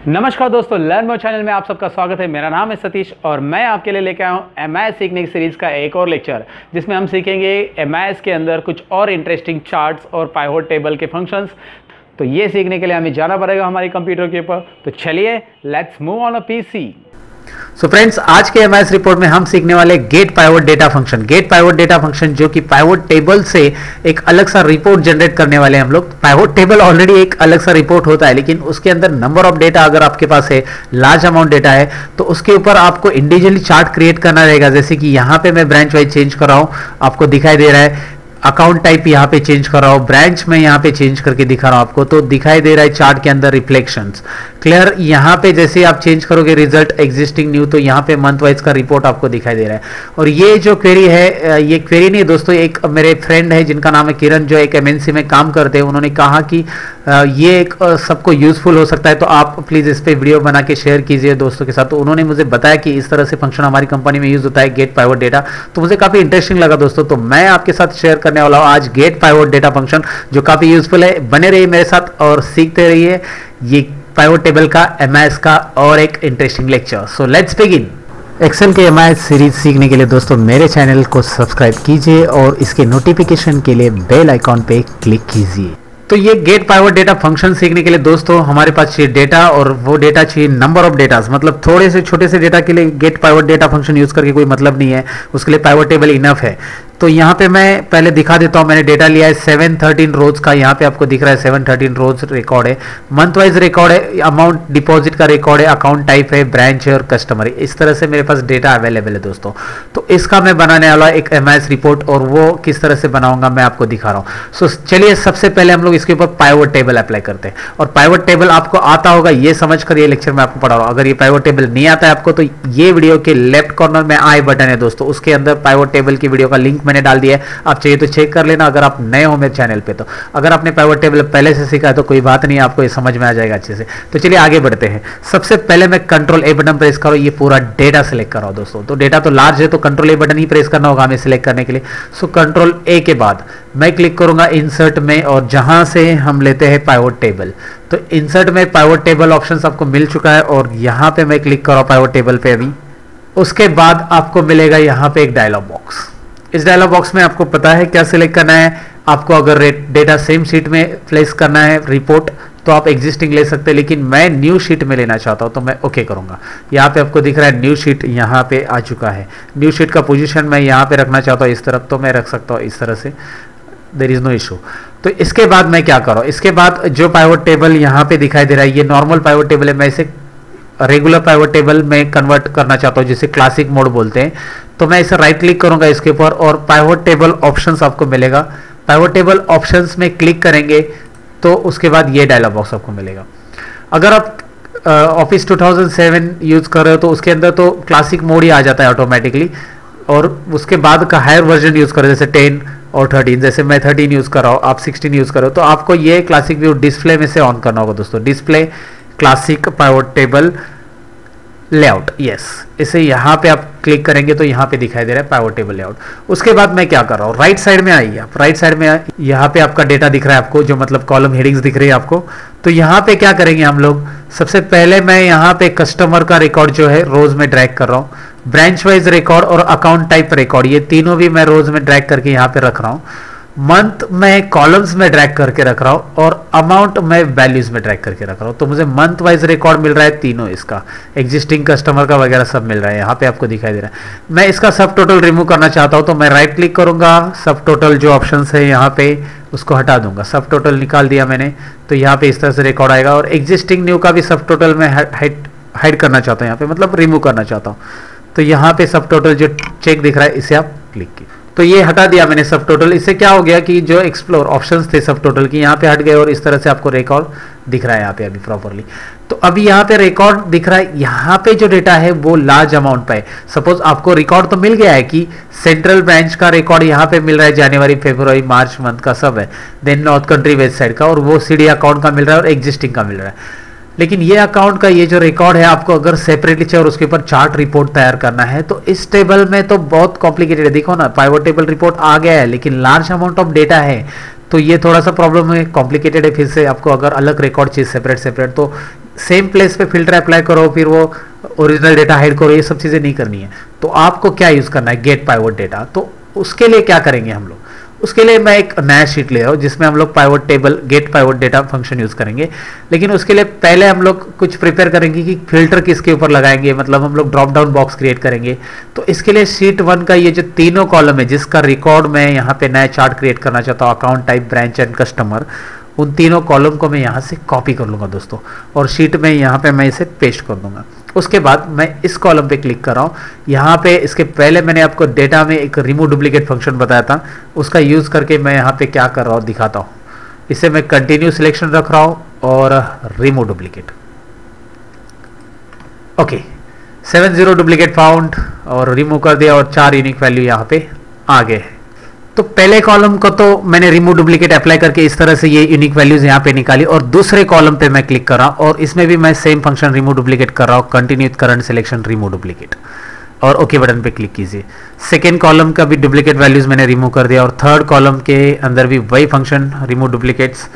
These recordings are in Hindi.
नमस्कार दोस्तों, लर्न मोर चैनल में आप सबका स्वागत है। मेरा नाम है सतीश और मैं आपके लिए लेकर आया हूँ एमआईएस सीखने की सीरीज़ का एक और लेक्चर, जिसमें हम सीखेंगे एमआईएस के अंदर कुछ और इंटरेस्टिंग चार्ट्स और पाइवट टेबल के फंक्शंस। तो ये सीखने के लिए हमें जाना पड़ेगा हमारी कंप्यूटर के ऊपर। तो चलिए let's move on a PC. So friends, आज के एमआईएस रिपोर्ट में हम सीखने वाले get pivot data function. Get pivot data function जो कि पाइवट टेबल से एक अलग सा रिपोर्ट जनरेट करने वाले हैं हम लोग। पाइवट टेबल ऑलरेडी एक अलग सा रिपोर्ट होता है, लेकिन उसके अंदर नंबर ऑफ डेटा अगर आपके पास है, लार्ज अमाउंट डेटा है, तो उसके ऊपर आपको इंडिविजुअली चार्ट क्रिएट करना रहेगा। जैसे कि यहाँ पे मैं ब्रांच वाइज चेंज कर रहा हूँ, आपको दिखाई दे रहा है। अकाउंट टाइप यहाँ पे चेंज कर रहा हूँ, ब्रांच में यहाँ पे चेंज करके दिखा रहा हूँ आपको, तो दिखाई दे रहा है चार्ट के अंदर रिफ्लेक्शंस क्लियर। यहाँ पे जैसे आप चेंज करोगे रिजल्ट एग्जिस्टिंग न्यू, तो यहाँ पे मंथ वाइज का रिपोर्ट आपको दिखाई दे रहा है। और ये जो क्वेरी है, ये क्वेरी नहीं दोस्तों, एक मेरे फ्रेंड है जिनका नाम है किरण, जो एक एमएनसी में काम करते हैं। उन्होंने कहा कि ये एक सबको यूजफुल हो सकता है, तो आप प्लीज इस पे वीडियो बना के शेयर कीजिए दोस्तों के साथ। तो उन्होंने मुझे बताया कि इस तरह से फंक्शन हमारी कंपनी में यूज होता है, गेट पाइवट डेटा। तो मुझे काफी इंटरेस्टिंग लगा दोस्तों, तो मैं आपके साथ शेयर करने वाला हूँ आज गेट पाइवट डेटा फंक्शन, जो काफी यूजफुल है। बने रहिए मेरे साथ और सीखते रहिए ये पाइवट टेबल का एमआईएस का और एक interesting lecture. So let's begin. Excel के एमआईएस सीरीज सीखने के लिए दोस्तों मेरे चैनल को सब्सक्राइब कीजिए और इसके नोटिफिकेशन के लिए बेल आइकॉन पे क्लिक कीजिए। तो ये गेट पाइवट डेटा फंक्शन सीखने के लिए दोस्तों हमारे पास चाहिए डेटा, और वो डेटा चाहिए नंबर ऑफ डेटा। मतलब थोड़े से छोटे से डेटा के लिए get pivot data function use करके कोई मतलब नहीं है, उसके लिए पाइवट टेबल इनफ है। तो यहाँ पे मैं पहले दिखा देता हूँ, मैंने डेटा लिया है 713 रोज का। यहाँ पे आपको दिख रहा है 713 रोज रिकॉर्ड है, मंथ वाइज रिकॉर्ड है, अमाउंट डिपॉजिट का रिकॉर्ड है, अकाउंट टाइप है, ब्रांच है और कस्टमर है। इस तरह से मेरे पास डेटा अवेलेबल है दोस्तों। तो इसका मैं बनाने वाला एक एमआईएस रिपोर्ट, और वो किस तरह से बनाऊंगा मैं आपको दिखा रहा हूँ। सो चलिए सबसे पहले हम लोग इसके ऊपर पाइवट टेबल अप्लाई करते हैं। और पाइवट टेबल आपको आता होगा, ये समझकर ये लेक्चर मैं आपको पढ़ा रहा हूँ। अगर ये पाइवट टेबल नहीं आता है आपको, तो ये वीडियो के लेफ्ट कॉर्नर में आई बटन है दोस्तों, उसके अंदर पाइवट टेबल की वीडियो का लिंक मैंने डाल दिया है, आप चाहिए तो चेक कर लेना अगर आप नए हो मेरे चैनल पे। तो अगर आपने पाइवट टेबल पहले से सीखा है तो कोई बात नहीं, आपको ये समझ में आ जाएगा अच्छे से। तो चलिए आगे बढ़ते हैं। सबसे पहले मैं कंट्रोल ए बटन प्रेस करो, ये पूरा डेटा सेलेक्ट कर रहा हूं दोस्तों। तो डेटा तो लार्ज है, तो कंट्रोल ए बटन ही प्रेस करना होगा हमें सिलेक्ट करने के लिए। सो कंट्रोल ए के बाद मैं क्लिक करूंगा इंसर्ट में, और जहां से हम लेते हैं पाइवट टेबल। तो इंसर्ट में पाइवट टेबल ऑप्शन आपको मिल चुका है, और यहां पे मैं क्लिक कर रहा हूं पाइवट टेबल पे अभी। उसके बाद आपको मिलेगा यहाँ पे एक डायलॉग बॉक्स। इस डायलॉग बॉक्स में आपको पता है क्या सिलेक्ट करना है। आपको अगर डेटा सेम शीट में प्लेस करना है रिपोर्ट, तो आप एग्जिस्टिंग ले सकते हैं, लेकिन मैं न्यू शीट में लेना चाहता हूं, तो मैं ओके करूंगा। यहाँ पे आपको दिख रहा है न्यू शीट यहाँ पे आ चुका है। न्यू शीट का पोजीशन मैं यहाँ पे रखना चाहता हूँ इस तरफ, तो मैं रख सकता हूँ इस तरह से, देयर इज नो इशू। तो इसके बाद मैं क्या करूँ, इसके बाद जो पाइवट टेबल यहाँ पे दिखाई दे रहा है, ये नॉर्मल पाइवट टेबल है, मैं इसे रेगुलर पाइवट टेबल में कन्वर्ट करना चाहता हूँ, जिसे क्लासिक मोड बोलते हैं। तो मैं इसे राइट क्लिक करूंगा इसके ऊपर, और पाइवट टेबल ऑप्शंस आपको मिलेगा। पाइवट टेबल ऑप्शंस में क्लिक करेंगे तो उसके बाद ये डायलॉग बॉक्स आपको मिलेगा। अगर आप ऑफिस 2007 यूज कर रहे हो तो उसके अंदर तो क्लासिक मोड ही आ जाता है ऑटोमेटिकली, और उसके बाद का हायर वर्जन यूज करो जैसे 10 और 13, जैसे मैं 13 यूज कर रहा हूँ, आप 16 यूज कर रहे हो, तो आपको ये क्लासिक व्यू डिस्प्ले में से ऑन करना होगा दोस्तों। Display classic pivot table layout, yes, इसे यहाँ पे आप क्लिक करेंगे तो यहाँ पे दिखाई दे रहा है पाइवट टेबल लेआउट। उसके बाद मैं क्या कर रहा हूँ, राइट साइड में आइए आप, राइट साइड में यहाँ पे आपका डेटा दिख रहा है आपको, जो मतलब कॉलम हेडिंग्स दिख रही है आपको। तो यहाँ पे क्या करेंगे हम लोग, सबसे पहले मैं यहाँ पे कस्टमर का रिकॉर्ड जो है रोज में ड्रैग कर रहा हूँ, ब्रांच वाइज रिकॉर्ड और अकाउंट टाइप रिकॉर्ड, ये तीनों भी मैं रोज में ड्रैग करके यहाँ पे रख रहा हूँ। मंथ में कॉलम्स में ड्रैग करके रख रहा हूं, और अमाउंट में वैल्यूज में ड्रैग करके रख रहा हूं। तो मुझे मंथ वाइज रिकॉर्ड मिल रहा है तीनों, इसका एग्जिस्टिंग कस्टमर का वगैरह सब मिल रहा है, यहाँ पे आपको दिखाई दे रहा है। मैं इसका सब टोटल रिमूव करना चाहता हूं, तो मैं राइट क्लिक करूंगा, सब टोटल जो ऑप्शन है यहाँ पे उसको हटा दूंगा। सब टोटल निकाल दिया मैंने, तो यहाँ पे इस तरह से रिकॉर्ड आएगा। और एग्जिस्टिंग न्यू का भी सब टोटल मैं हाइड करना चाहता हूँ यहाँ पे, मतलब रिमूव करना चाहता हूँ। तो यहाँ पे सब टोटल जो चेक दिख रहा है इसे आप क्लिक कीजिए, तो ये हटा दिया मैंने सब टोटल। इससे क्या हो गया कि जो एक्सप्लोर ऑप्शंस थे सब टोटल की यहाँ पे हट गए, और इस तरह से आपको रिकॉर्ड दिख रहा है यहाँ पे अभी प्रॉपरली। तो अभी यहाँ पे रिकॉर्ड दिख रहा है, यहाँ पे जो डेटा है वो लार्ज अमाउंट पे है। सपोज आपको रिकॉर्ड तो मिल गया है कि सेंट्रल ब्रांच का रिकॉर्ड यहाँ पे मिल रहा है, जनवरी फरवरी मार्च मंथ का सब है, then north country west side का, और वो सीडी अकाउंट का मिल रहा है और एग्जिस्टिंग का मिल रहा है। लेकिन ये अकाउंट का ये जो रिकॉर्ड है आपको अगर सेपरेटली चाहिए और उसके ऊपर चार्ट रिपोर्ट तैयार करना है, तो इस टेबल में तो बहुत कॉम्प्लिकेटेड है। देखो ना, पाइवट टेबल रिपोर्ट आ गया है, लेकिन लार्ज अमाउंट ऑफ डेटा है, तो ये थोड़ा सा प्रॉब्लम है, कॉम्प्लिकेटेड है। फिर से आपको अगर अलग रिकॉर्ड चाहिए सेपरेट, तो सेम प्लेस पे फिल्टर अप्लाई करो, फिर वो ओरिजिनल डेटा हाइड करो, ये सब चीज़ें नहीं करनी है। तो आपको क्या यूज़ करना है, गेट पाइवोट डेटा। तो उसके लिए क्या करेंगे हम लोग, उसके लिए मैं एक नया शीट ले रहा हूँ जिसमें हम लोग pivot table get pivot data function use करेंगे। लेकिन उसके लिए पहले हम लोग कुछ प्रिपेयर करेंगे कि फिल्टर किसके ऊपर लगाएंगे, मतलब हम लोग ड्रॉप डाउन बॉक्स क्रिएट करेंगे। तो इसके लिए शीट 1 का ये जो तीनों कॉलम है जिसका रिकॉर्ड मैं यहाँ पे नया चार्ट क्रिएट करना चाहता हूँ, account type, branch and customer, उन तीनों कॉलम को मैं यहाँ से कॉपी कर लूँगा दोस्तों, और शीट में यहाँ पे मैं इसे पेस्ट कर दूंगा। उसके बाद मैं इस कॉलम पे क्लिक कर रहा हूँ। यहाँ पे इसके पहले मैंने आपको डेटा में एक रिमूव डुप्लीकेट फंक्शन बताया था, उसका यूज़ करके मैं यहाँ पे क्या कर रहा हूँ दिखाता हूँ। इसे मैं कंटिन्यू सिलेक्शन रख रहा हूँ और remove duplicate. Okay, 70 duplicate found और रिमूव कर दिया, और 4 यूनिक वैल्यू यहाँ पे आ गए। तो पहले कॉलम को तो मैंने रिमूव डुप्लीकेट अप्लाई करके इस तरह से ये यूनिक वैल्यूज यहाँ पे निकाली, और दूसरे कॉलम पे मैं क्लिक कर रहा हूँ और इसमें भी मैं सेम फंक्शन रिमूव डुप्लीकेट कर रहा हूँ, continue with current selection remove duplicate, और ओके बटन पे क्लिक कीजिए। सेकेंड कॉलम का भी डुप्लीकेट वैल्यूज मैंने रिमूव कर दिया, और थर्ड कॉलम के अंदर भी वही फंक्शन रिमूव डुप्लीकेट्स,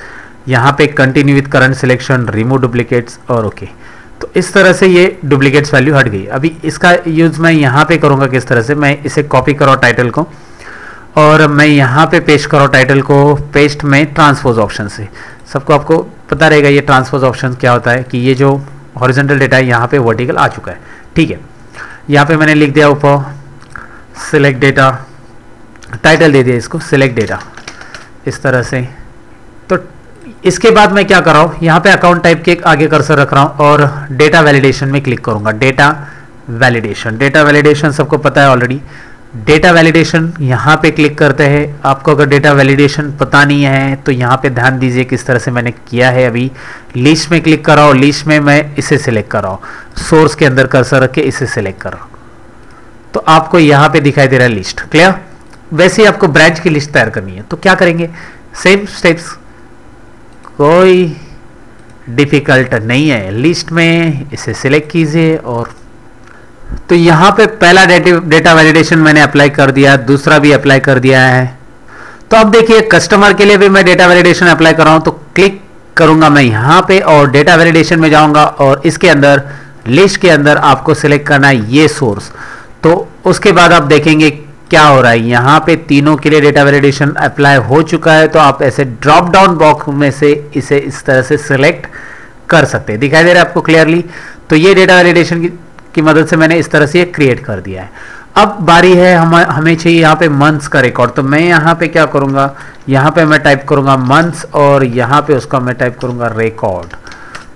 यहाँ पे continue with current selection remove duplicates और ओके। तो इस तरह से ये डुप्लीकेट्स वैल्यू हट गई। अभी इसका यूज मैं यहाँ पे करूँगा किस तरह से, मैं इसे कॉपी करूँ टाइटल को, और मैं यहाँ पे पेस्ट करो टाइटल को, पेस्ट में ट्रांसपोज ऑप्शन से। सबको आपको पता रहेगा ये ट्रांसपोज ऑप्शन क्या होता है, कि ये जो हॉरिजॉन्टल डेटा है यहाँ पे वर्टिकल आ चुका है। ठीक है, यहाँ पे मैंने लिख दिया ऊपर सिलेक्ट डेटा, टाइटल दे दिया इसको सिलेक्ट डेटा, इस तरह से। तो इसके बाद मैं क्या कर रहा हूँ, यहाँ पे अकाउंट टाइप के आगे कर्सर रख रहा हूँ और डेटा वैलिडेशन में क्लिक करूँगा। डेटा वैलिडेशन सबको पता है ऑलरेडी। डेटा वैलिडेशन यहाँ पे क्लिक करते हैं। आपको अगर डेटा वैलिडेशन पता नहीं है तो यहाँ पे ध्यान दीजिए किस तरह से मैंने किया है। अभी लिस्ट में क्लिक कर रहा हूँ, लिस्ट में मैं इसे सिलेक्ट कर रहा हूँ, सोर्स के अंदर कर्सर रख के इसे सिलेक्ट कर रहा हूँ, तो आपको यहाँ पे दिखाई दे रहा है लिस्ट। क्लियर? वैसे ही आपको ब्रांच की लिस्ट तैयार करनी है, तो क्या करेंगे, सेम स्टेप्स, कोई डिफिकल्ट नहीं है। लिस्ट में इसे सिलेक्ट कीजिए, और तो यहाँ पे पहला डेटा वैलिडेशन मैंने अप्लाई कर दिया, दूसरा भी अप्लाई कर दिया है। तो अब देखिए कस्टमर के लिए भी मैं डेटा वैलिडेशन अप्लाई कर रहा हूँ, तो क्लिक करूंगा मैं यहाँ पे और डेटा वैलिडेशन में जाऊंगा, और इसके अंदर लिस्ट के अंदर आपको सिलेक्ट करना है ये सोर्स। तो उसके बाद आप देखेंगे क्या हो रहा है, यहाँ पे तीनों के लिए डेटा वैलिडेशन अप्लाई हो चुका है। तो आप ऐसे ड्रॉप डाउन बॉक्स में से इसे इस तरह से सिलेक्ट कर सकते हैं। दिखाई दे रहा है आपको क्लियरली? तो ये डेटा वैलिडेशन की मदद से मैंने इस तरह से ये क्रिएट कर दिया है। अब बारी है हमें चाहिए यहाँ पे मंथ्स का रिकॉर्ड। तो मैं यहाँ पे क्या करूँगा, यहाँ पे मैं टाइप करूँगा मंथ्स, और यहाँ पे उसका मैं टाइप करूँगा रिकॉर्ड।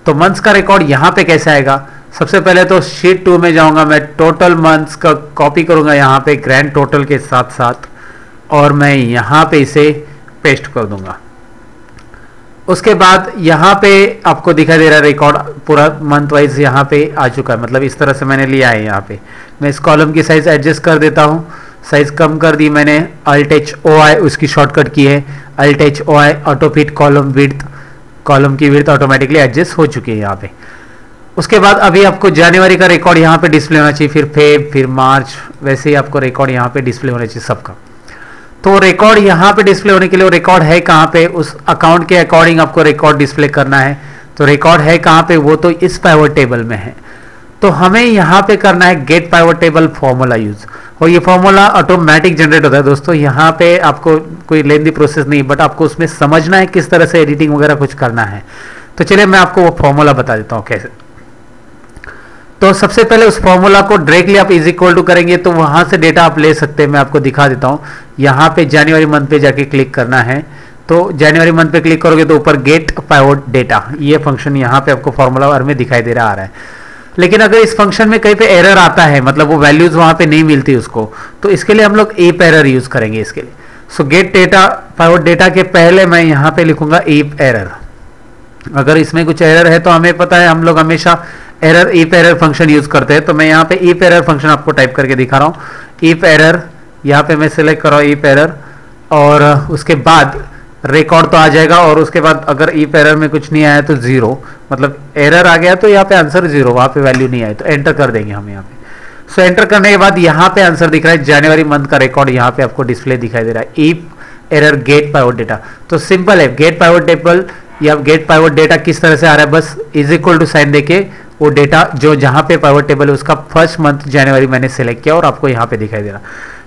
तो मंथ्स का रिकॉर्ड यहाँ पे कैसे आएगा, सबसे पहले तो शीट 2 में जाऊँगा, मैं टोटल मंथ्स का कॉपी करूँगा यहाँ पे ग्रैंड टोटल के साथ साथ, और मैं यहाँ पे इसे पेस्ट कर दूंगा। उसके बाद यहाँ पे आपको दिखाई दे रहा है रिकॉर्ड पूरा मंथ वाइज यहाँ पे आ चुका है, मतलब इस तरह से मैंने लिया है। यहाँ पे मैं इस कॉलम की साइज एडजस्ट कर देता हूँ, साइज कम कर दी मैंने, Alt+OI उसकी शॉर्टकट की है, Alt+OI auto fit column width, column की विड्थ ऑटोमेटिकली एडजस्ट हो चुकी है यहाँ पे। उसके बाद अभी आपको जनवरी का रिकॉर्ड यहाँ पे डिस्प्ले होना चाहिए, फिर फेब, फिर मार्च, वैसे ही आपको रिकॉर्ड यहाँ पे डिस्प्ले होना चाहिए सबका। तो रिकॉर्ड यहाँ पे डिस्प्ले होने के लिए रिकॉर्ड है कहाँ पे, उस अकाउंट के अकॉर्डिंग आपको रिकॉर्ड डिस्प्ले करना है। तो रिकॉर्ड है कहाँ पे, वो तो इस पाइवट टेबल में है। तो हमें यहाँ पे करना है get pivot table formula use, और ये फॉर्मूला ऑटोमेटिक जनरेट होता है दोस्तों। यहाँ पे आपको कोई लेंदी प्रोसेस नहीं, बट आपको उसमें समझना है किस तरह से एडिटिंग वगैरह कुछ करना है। तो चलिए मैं आपको वो फॉर्मूला बता देता हूँ कैसे। तो सबसे पहले उस फॉर्मूला को डायरेक्टली आप इज इक्वल टू करेंगे तो वहां से डेटा आप ले सकते हैं। मैं आपको दिखा देता हूं, यहाँ पे जनवरी मंथ पे जाके क्लिक करना है। तो जनवरी मंथ पे क्लिक करोगे तो ऊपर गेट पाइवट डेटा ये फंक्शन यहाँ पे आपको फॉर्मूला बार में दिखाई दे रहा है। लेकिन अगर इस फंक्शन में कहीं पे एरर आता है, मतलब वो वैल्यूज वहां पे नहीं मिलती उसको, तो इसके लिए हम लोग एप एरर यूज करेंगे इसके लिए। सो गेट डेटा पाइवट डेटा के पहले मैं यहाँ पे लिखूंगा एप एरर। अगर इसमें कुछ एरर है तो हमें पता है, हम लोग हमेशा error if error function use करते हैं। तो मैं यहाँ पे इफ एरर फंक्शन आपको टाइप करके दिखा रहा हूँ। इफ एरर यहाँ पे मैं सिलेक्ट कर रहा हूँ इफ एरर, और उसके बाद रिकॉर्ड तो आ जाएगा, और उसके बाद अगर इफ एरर में कुछ नहीं आया तो 0, मतलब एरर आ गया तो यहाँ पे आंसर 0, वहाँ पे वैल्यू नहीं आई तो एंटर कर देंगे हम यहाँ पे। सो एंटर करने के बाद यहाँ पे आंसर दिख रहा है, जनवरी मंथ का रिकॉर्ड यहाँ पे आपको डिस्प्ले दिखाई दे रहा है, if error get pivot data. तो सिंपल है, गेट पाइवट टेबल या गेट पाइवट डेटा किस तरह से आ रहा है, बस इज इक्वल टू साइन देके वो डेटा जो जहां पे पाइवट टेबल है उसका फर्स्ट मंथ जनवरी मैंने सेलेक्ट किया और आपको यहाँ पे दिखाई दे रहा।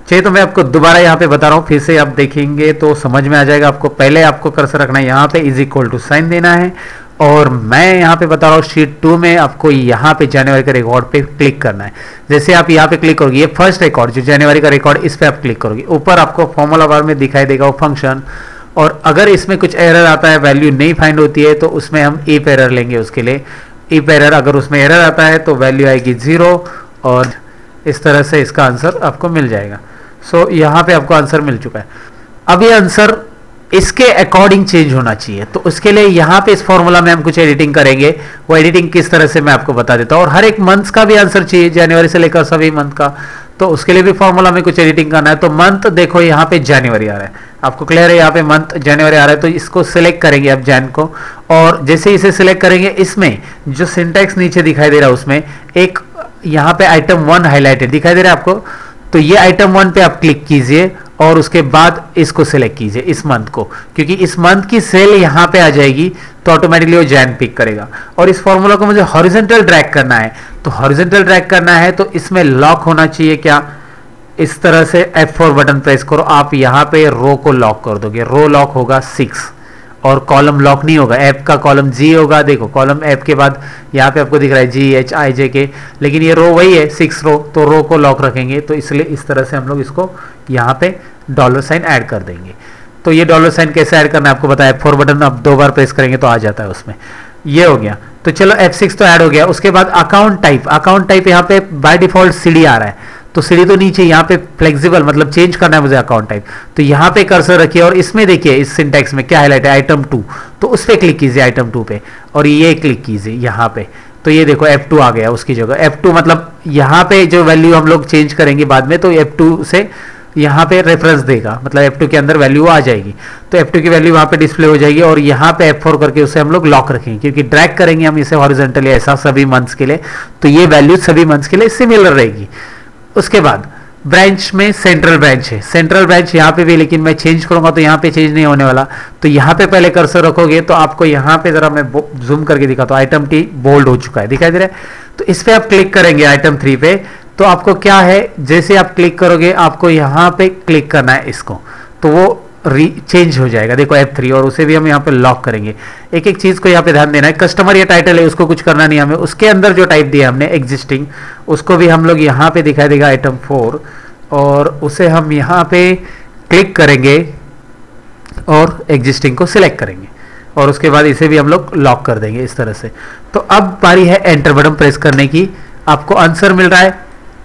चलिए तो मैं आपको दोबारा यहाँ पे बता रहा हूँ, फिर से आप देखेंगे तो समझ में आ जाएगा आपको। पहले आपको कर्सर रखना है यहाँ पे, इज इक्वल टू साइन देना है, और मैं यहाँ पे बता रहा हूँ शीट 2 में आपको यहाँ पे जनवरी का रिकॉर्ड पे क्लिक करना है। जैसे आप यहाँ पे क्लिक करोगे, ये फर्स्ट रिकॉर्ड जो जनवरी का रिकॉर्ड, इस पे आप क्लिक करोगे, ऊपर आपको फॉर्मूला बार में दिखाई देगा वो फंक्शन, और अगर इसमें कुछ एरर आता है, वैल्यू नहीं फाइंड होती है, तो उसमें हम इफ एरर लेंगे उसके लिए। इफ एरर, अगर उसमें एरर आता है तो वैल्यू आएगी 0, और इस तरह से इसका आंसर आपको मिल जाएगा। सो यहाँ पे आपको आंसर मिल चुका है। अब ये आंसर इसके अकॉर्डिंग चेंज होना चाहिए, तो उसके लिए यहाँ पे इस फॉर्मूला में हम कुछ एडिटिंग करेंगे। वो एडिटिंग किस तरह से मैं आपको बता देता हूँ। और हर एक मंथ का भी आंसर चाहिए, जनवरी से लेकर सभी मंथ का, तो उसके लिए भी फॉर्मूला में कुछ एडिटिंग करना है। तो मंथ देखो यहाँ पे जनवरी आ रहा है, आपको क्लियर है, यहाँ पे मंथ जनवरी आ रहा है, तो इसको सिलेक्ट करेंगे आप जैन को, और जैसे इसे सिलेक्ट करेंगे, इसमें जो सिंटैक्स नीचे दिखाई दे रहा है उसमें एक यहाँ पे आइटम 1 हाईलाइटेड दिखाई दे रहा है आपको, तो ये आइटम 1 पे आप क्लिक कीजिए और उसके बाद इसको सिलेक्ट कीजिए, इस मंथ को, क्योंकि इस मंथ की सेल यहाँ पे आ जाएगी तो ऑटोमेटिकली वो जैन पिक करेगा। और इस फॉर्मूला को मुझे हॉरिजॉन्टल ड्रैग करना है, तो हॉरिजॉन्टल ड्रैग करना है तो इसमें लॉक होना चाहिए क्या, इस तरह से F4 बटन प्रेस करो, आप यहाँ पे रो को लॉक कर दोगे, रो लॉक होगा 6, और कॉलम लॉक नहीं होगा, एफ का कॉलम जी होगा। देखो कॉलम एफ के बाद यहाँ पे आपको दिख रहा है GHIJK, लेकिन ये रो वही है 6 रो, तो रो को लॉक रखेंगे, तो इसलिए इस तरह से हम लोग इसको यहाँ पे $साइन ऐड कर देंगे। तो ये $साइन कैसे ऐड करना है आपको बताया, F4 बटन आप 2 बार प्रेस करेंगे तो आ जाता है उसमें। ये हो गया, तो चलो F6 तो ऐड हो गया। उसके बाद अकाउंट टाइप यहाँ पे बाय डिफॉल्ट CD आ रहा है, तो सीढ़ी तो नीचे, यहाँ पे फ्लेक्सिबल मतलब चेंज करना है मुझे अकाउंट टाइप, तो यहाँ पे कर्सर रखिए और इसमें देखिए इस सिंटैक्स में क्या हाईलाइट है, आइटम 2, तो उस पर क्लिक कीजिए आइटम 2 पे, और ये क्लिक कीजिए यहाँ पे, तो ये देखो F2 आ गया उसकी जगह। F2 मतलब यहाँ पे जो वैल्यू हम लोग चेंज करेंगे बाद में, तो F2 से यहाँ पे रेफरेंस देगा, मतलब F2 के अंदर वैल्यू आ जाएगी, तो F2 की वैल्यू वहाँ पे डिस्प्ले हो जाएगी, और यहाँ पे F4 करके उसे हम लोग लॉक रखेंगे, क्योंकि ड्रैग करेंगे हम इसे हॉरिजॉन्टली ऐसा सभी मंथ्स के लिए, तो ये वैल्यू सभी मंथ्स के लिए सिमिलर रहेगी। उसके बाद ब्रांच में सेंट्रल ब्रांच है, सेंट्रल ब्रांच यहाँ पे भी, लेकिन मैं चेंज करूंगा तो यहाँ पे चेंज नहीं होने वाला, तो यहाँ पे पहले कर्सर रखोगे तो आपको यहाँ पे जरा मैं जूम करके दिखाता हूँ, आइटम T बोल्ड हो चुका है दिखाई दे रहा है, तो इस पे आप क्लिक करेंगे आइटम 3 पे, तो आपको क्या है, जैसे आप क्लिक करोगे आपको यहाँ पे क्लिक करना है इसको, तो वो चेंज हो जाएगा, देखो F3, और उसे भी हम यहाँ पे लॉक करेंगे। एक एक चीज को यहाँ पे ध्यान देना है, कस्टमर या टाइटल है उसको कुछ करना नहीं हमें, उसके अंदर जो टाइप दिया हमने एग्जिस्टिंग, उसको भी हम लोग यहाँ पे दिखाई देगा आइटम 4, और उसे हम यहाँ पे क्लिक करेंगे और एग्जिस्टिंग को सिलेक्ट करेंगे, और उसके बाद इसे भी हम लोग लॉक कर देंगे इस तरह से। तो अब बारी है एंटर बटन प्रेस करने की, आपको आंसर मिल रहा है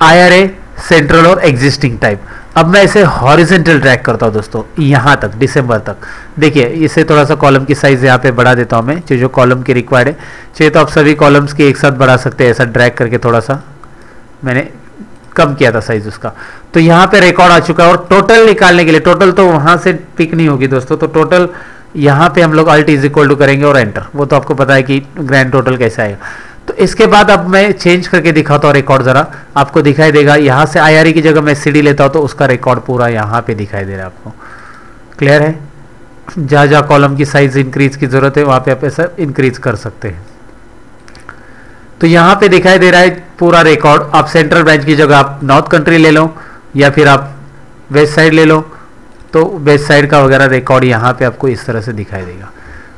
IRA, सेंट्रल और एग्जिस्टिंग टाइप। अब मैं इसे हॉरिजॉन्टल ड्रैग करता हूं दोस्तों यहाँ तक, दिसंबर तक। देखिए इसे थोड़ा सा कॉलम की साइज यहाँ पे बढ़ा देता हूं मैं, जो कॉलम की रिक्वायर्ड है, चाहिए तो आप सभी कॉलम्स की एक साथ बढ़ा सकते हैं, ऐसा ड्रैग करके थोड़ा सा मैंने कम किया था साइज उसका। तो यहाँ पे रिकॉर्ड आ चुका है, और टोटल निकालने के लिए, टोटल तो वहां से पिक नहीं होगी दोस्तों, तो टोटल यहाँ पे हम लोग Alt इज इक्वल टू करेंगे और एंटर, वो तो आपको पता है कि ग्रैंड टोटल कैसे आएगा। तो इसके बाद अब मैं चेंज करके दिखाता हूँ रिकॉर्ड, जरा आपको दिखाई देगा, यहाँ से IRE की जगह मैं CD लेता हूँ तो उसका रिकॉर्ड पूरा यहाँ पे दिखाई दे रहा है आपको, क्लियर है। जहाँ जहाँ कॉलम की साइज इंक्रीज की जरूरत है वहाँ पे आप ऐसा इंक्रीज कर सकते हैं। तो यहाँ पे दिखाई दे रहा है पूरा रिकॉर्ड। आप सेंट्रल ब्रांच की जगह आप नॉर्थ कंट्री ले लो या फिर आप वेस्ट साइड ले लो, तो वेस्ट साइड का वगैरह रिकॉर्ड यहाँ पे आपको इस तरह से दिखाई देगा।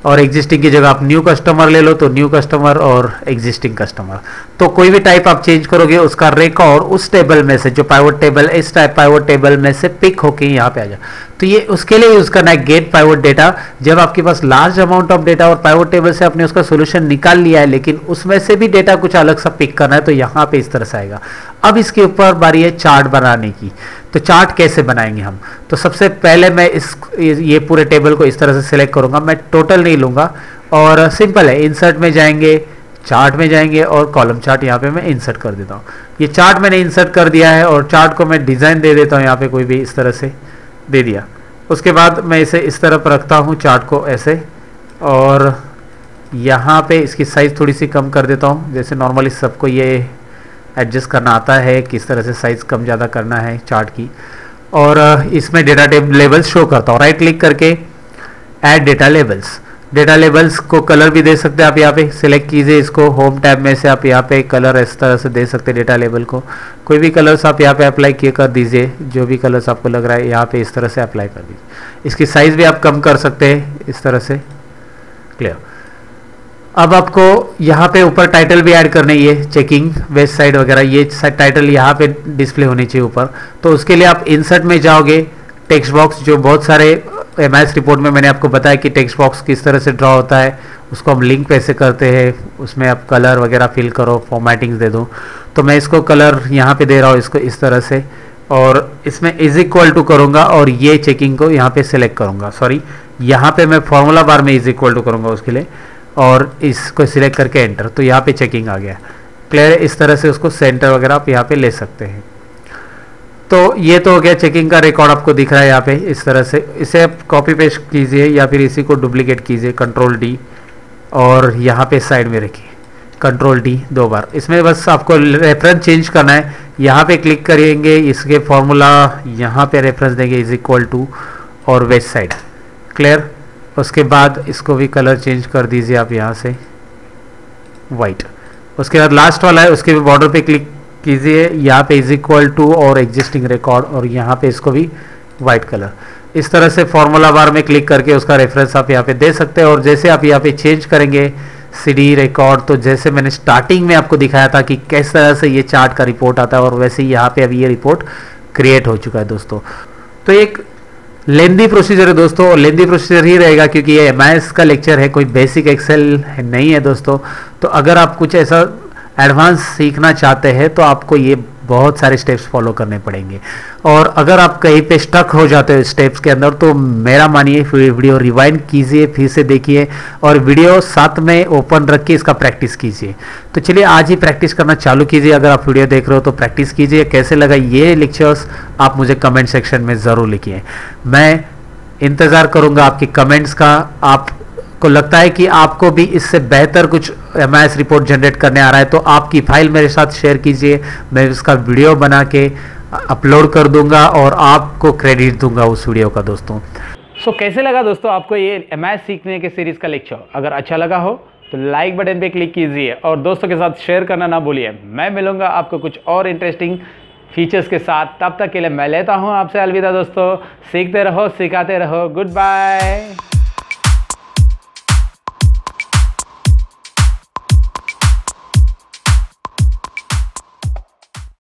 और एग्जिस्टिंग की जगह आप न्यू कस्टमर ले लो तो न्यू कस्टमर और एग्जिस्टिंग कस्टमर, तो कोई भी टाइप आप चेंज करोगे उसका रिकॉर्ड उस टेबल में से, जो पाइवट टेबल, इस टाइप पाइवट टेबल में से पिक होके यहाँ पे आ जाए। तो ये उसके लिए यूज करना है गेट पाइवट डेटा। जब आपके पास लार्ज अमाउंट ऑफ डेटा और पाइवट टेबल से आपने उसका सोल्यूशन निकाल लिया है, लेकिन उसमें से भी डेटा कुछ अलग सा पिक करना है, तो यहाँ पे इस तरह से आएगा। अब इसके ऊपर बारी है चार्ट बनाने की। तो चार्ट कैसे बनाएंगे हम, तो सबसे पहले मैं ये पूरे टेबल को इस तरह से सिलेक्ट करूंगा, मैं टोटल नहीं लूंगा, और सिंपल है, इंसर्ट में जाएंगे, चार्ट में जाएंगे और कॉलम चार्ट यहाँ पे मैं इंसर्ट कर देता हूँ। ये चार्ट मैंने इंसर्ट कर दिया है, और चार्ट को मैं डिजाइन दे देता हूँ यहाँ पे, कोई भी इस तरह से दे दिया। उसके बाद मैं इसे इस तरफ रखता हूँ चार्ट को ऐसे, और यहाँ पे इसकी साइज थोड़ी सी कम कर देता हूँ, जैसे नॉर्मली सबको ये एडजस्ट करना आता है किस तरह से साइज कम ज़्यादा करना है चार्ट की। और इसमें डेटा लेबल्स शो करता हूँ, राइट क्लिक करके add data labels. Data labels को कलर भी दे सकते हैं आप यहाँ पे सिलेक्ट कीजिए इसको, होम टैब में से आप यहाँ पे कलर इस तरह से दे सकते हैं डेटा लेबल को। कोई भी कलर्स आप यहाँ पे अप्लाई किए कर दीजिए, जो भी कलर्स आपको लग रहा है यहाँ पे इस तरह से अप्लाई कर दीजिए। इसकी साइज़ भी आप कम कर सकते हैं इस तरह से। क्लियर। अब आपको यहाँ पे ऊपर टाइटल भी ऐड करने, ये चेकिंग वेस्ट साइड वगैरह, ये टाइटल यहाँ पे डिस्प्ले होनी चाहिए ऊपर। तो उसके लिए आप इंसर्ट में जाओगे, टेक्स्ट बॉक्स, जो बहुत सारे एमआईएस रिपोर्ट में मैंने आपको बताया कि टेक्स्ट बॉक्स किस तरह से ड्रॉ होता है, उसको हम लिंक कैसे करते हैं, उसमें आप कलर वगैरह फिल करो, फॉर्मेटिंग्स दे दो। तो मैं इसको कलर यहाँ पे दे रहा हूँ इसको इस तरह से, और इसमें इज इक्वल टू करूँगा और ये चेकिंग को यहाँ पे सिलेक्ट करूँगा, सॉरी यहाँ पे मैं फॉर्मूला बार में इज इक्वल टू करूँगा उसके लिए, और इसको सिलेक्ट करके एंटर, तो यहाँ पे चेकिंग आ गया। क्लियर है। इस तरह से उसको सेंटर वगैरह आप यहाँ पे ले सकते हैं। तो ये तो हो गया, चेकिंग का रिकॉर्ड आपको दिख रहा है यहाँ पे इस तरह से। इसे आप कॉपी पेस्ट कीजिए या फिर इसी को डुप्लीकेट कीजिए, कंट्रोल डी, और यहाँ पे साइड में रखिए, कंट्रोल डी 2 बार। इसमें बस आपको रेफरेंस चेंज करना है, यहाँ पे क्लिक करेंगे, इसके फॉर्मूला यहाँ पे रेफरेंस देंगे इज इक्वल टू और वेस्ट साइड। क्लियर। उसके बाद इसको भी कलर चेंज कर दीजिए आप यहाँ से वाइट। उसके बाद लास्ट वाला है, उसके भी बॉर्डर पे क्लिक कीजिए, यहाँ पे इज इक्वल टू और एग्जिस्टिंग रिकॉर्ड, और यहाँ पे इसको भी वाइट कलर। इस तरह से फॉर्मूला बार में क्लिक करके उसका रेफरेंस आप यहाँ पे दे सकते हैं। और जैसे आप यहाँ पे चेंज करेंगे सीडी रिकॉर्ड, तो जैसे मैंने स्टार्टिंग में आपको दिखाया था कि किस तरह से ये चार्ट का रिपोर्ट आता है, और वैसे ही यहाँ पे अभी ये रिपोर्ट क्रिएट हो चुका है दोस्तों। तो एक लेंदी प्रोसीजर है दोस्तों, और लेंदी प्रोसीजर ही रहेगा क्योंकि ये एमआईएस का लेक्चर है, कोई बेसिक एक्सेल नहीं है दोस्तों। तो अगर आप कुछ ऐसा एडवांस सीखना चाहते हैं तो आपको ये बहुत सारे स्टेप्स फॉलो करने पड़ेंगे। और अगर आप कहीं पे स्टक हो जाते हो स्टेप्स के अंदर, तो मेरा मानिए वीडियो रिवाइंड कीजिए, फिर से देखिए, और वीडियो साथ में ओपन रख के इसका प्रैक्टिस कीजिए। तो चलिए आज ही प्रैक्टिस करना चालू कीजिए। अगर आप वीडियो देख रहे हो तो प्रैक्टिस कीजिए। कैसे लगा ये लेक्चर्स आप मुझे कमेंट सेक्शन में ज़रूर लिखिए, मैं इंतज़ार करूँगा आपकी कमेंट्स का। आपको लगता है कि आपको भी इससे बेहतर कुछ एमआईएस रिपोर्ट जनरेट करने आ रहा है, तो आपकी फाइल मेरे साथ शेयर कीजिए, मैं उसका वीडियो बना के अपलोड कर दूंगा और आपको क्रेडिट दूंगा उस वीडियो का दोस्तों। कैसे लगा दोस्तों आपको ये एमआईएस सीखने के सीरीज़ का लेक्चर? अगर अच्छा लगा हो तो लाइक बटन पे क्लिक कीजिए और दोस्तों के साथ शेयर करना ना भूलिए। मैं मिलूंगा आपको कुछ और इंटरेस्टिंग फीचर्स के साथ। तब तक के लिए मैं लेता हूँ आपसे अलविदा दोस्तों। सीखते रहो, सिखाते रहो। Good bye.